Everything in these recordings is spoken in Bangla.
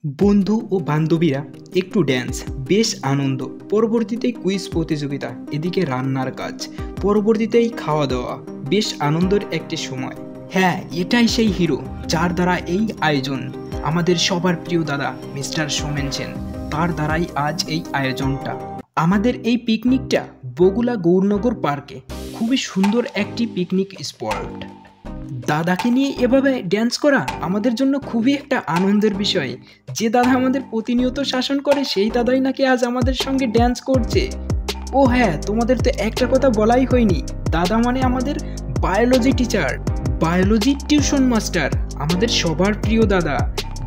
বন্ধু ও বান্ধবীরা একটু ড্যান্স, বেশ আনন্দ, পরবর্তীতে কুইজ প্রতিযোগিতা, এদিকে রান্নার কাজ, পরবর্তীতেই খাওয়া দাওয়া, বেশ আনন্দের একটি সময়। হ্যাঁ, এটাই সেই হিরো যার দ্বারা এই আয়োজন। আমাদের সবার প্রিয় দাদা মিস্টার সোমেন সেন, তার দ্বারাই আজ এই আয়োজনটা। আমাদের এই পিকনিকটা বগুলা গৌরনগর পার্কে, খুবই সুন্দর একটি পিকনিক স্পট। দাদাকে নিয়ে এভাবে ড্যান্স করা আমাদের জন্য খুবই একটা আনন্দের বিষয়। যে দাদা আমাদের প্রতিনিয়ত শাসন করে সেই দাদাই নাকি আজ আমাদের সঙ্গে ড্যান্স করছে। ও হ্যাঁ, তোমাদের তো একটা কথা বলাই হয়নি, দাদা মানে আমাদের biology teacher, biology tuition master, আমাদের সবার প্রিয় দাদা।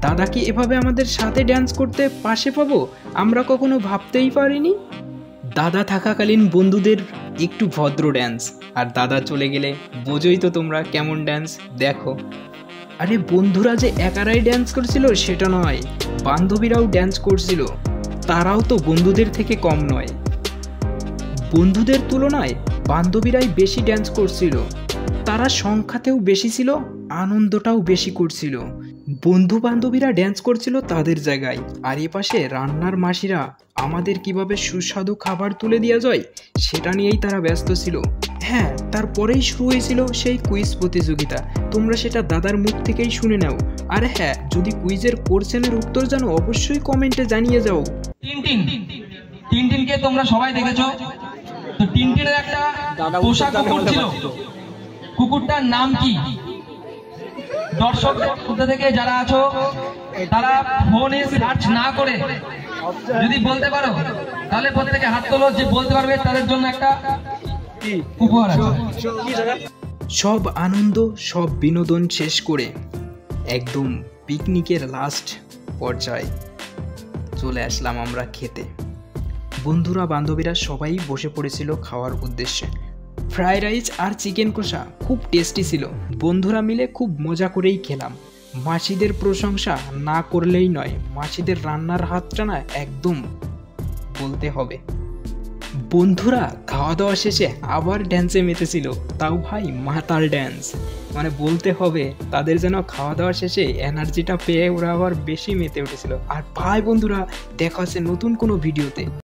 দাদাকে এভাবে আমাদের সাথে ড্যান্স করতে পাশে পাবো আমরা কখনো ভাবতেই পারিনি। দাদা থাকাকালীন বন্ধুদের একটু ভদ্র ড্যান্স, আর দাদা চলে গেলে বোঝোই তো তোমরা কেমন ড্যান্স। দেখো, আরে বন্ধুরা যে একারাই ড্যান্স করছিল সেটা নয়, বান্ধবীরাও ড্যান্স করছিল। তারাও তো বন্ধুদের থেকে কম নয়, বন্ধুদের তুলনায় বান্ধবীরাই বেশি ড্যান্স করছিল। তারা সংখ্যাতেও বেশি ছিল, আনন্দটাও বেশি করছিল। বন্ধু বান্ধবীরা ড্যান্স করছিল তাদের জায়গায়, আর এপাশে রান্নার মাসিরা আমাদের কিভাবে সুস্বাদু খাবার তুলে দেওয়া যায় সেটা নিয়েই তারা ব্যস্ত ছিল। হ্যাঁ, তারপরেই শুরু হয়েছিল সেই কুইজ প্রতিযোগিতা। তোমরা সেটা দাদার মুখ থেকেই শুনে নাও। আর হ্যাঁ, যদি কুইজের কোশ্চেনের উত্তর জানো অবশ্যই কমেন্টে জানিয়ে যাও। টিনটিনকে তোমরা সবাই দেখেছো তো। টিনটিনের একটা পোষা কুকুর ছিল, কুকুরটার নাম কি? দর্শকদের মধ্যে থেকে যারা আছো তারা ফোনে সার্চ না করে যদি বলতে পারো তাহলে প্রত্যেকে হাত তোলো, যে বলতে পারবে তাদের জন্য একটা উপহার আছে। সব আনন্দ, সব বিনোদন শেষ করে একদম পিকনিকের লাস্ট পর্যায়ে চলে আসলাম আমরা খেতে। বন্ধুরা বান্ধবীরা সবাই বসে পড়েছিল খাওয়ার উদ্দেশ্যে। ফ্রাইড রাইস আর চিকেন কষা খুব টেস্টি ছিল। বন্ধুরা মিলে খুব মজা করেই খেলাম। মাসিদের প্রশংসা না করলেই নয়, মাসিদের রান্নার হাতটা না একদম বলতে হবে। বন্ধুরা খাওয়া দাওয়া শেষে আবার ড্যান্সে মেতেছিল, তাও ভাই মাতাল ড্যান্স। মানে বলতে হবে তাদের যেন খাওয়া দাওয়া শেষে এনার্জিটা পেয়ে ওরা আবার বেশি মেতে উঠেছিল। আর ভাই বন্ধুরা, দেখা হচ্ছে নতুন কোনো ভিডিওতে।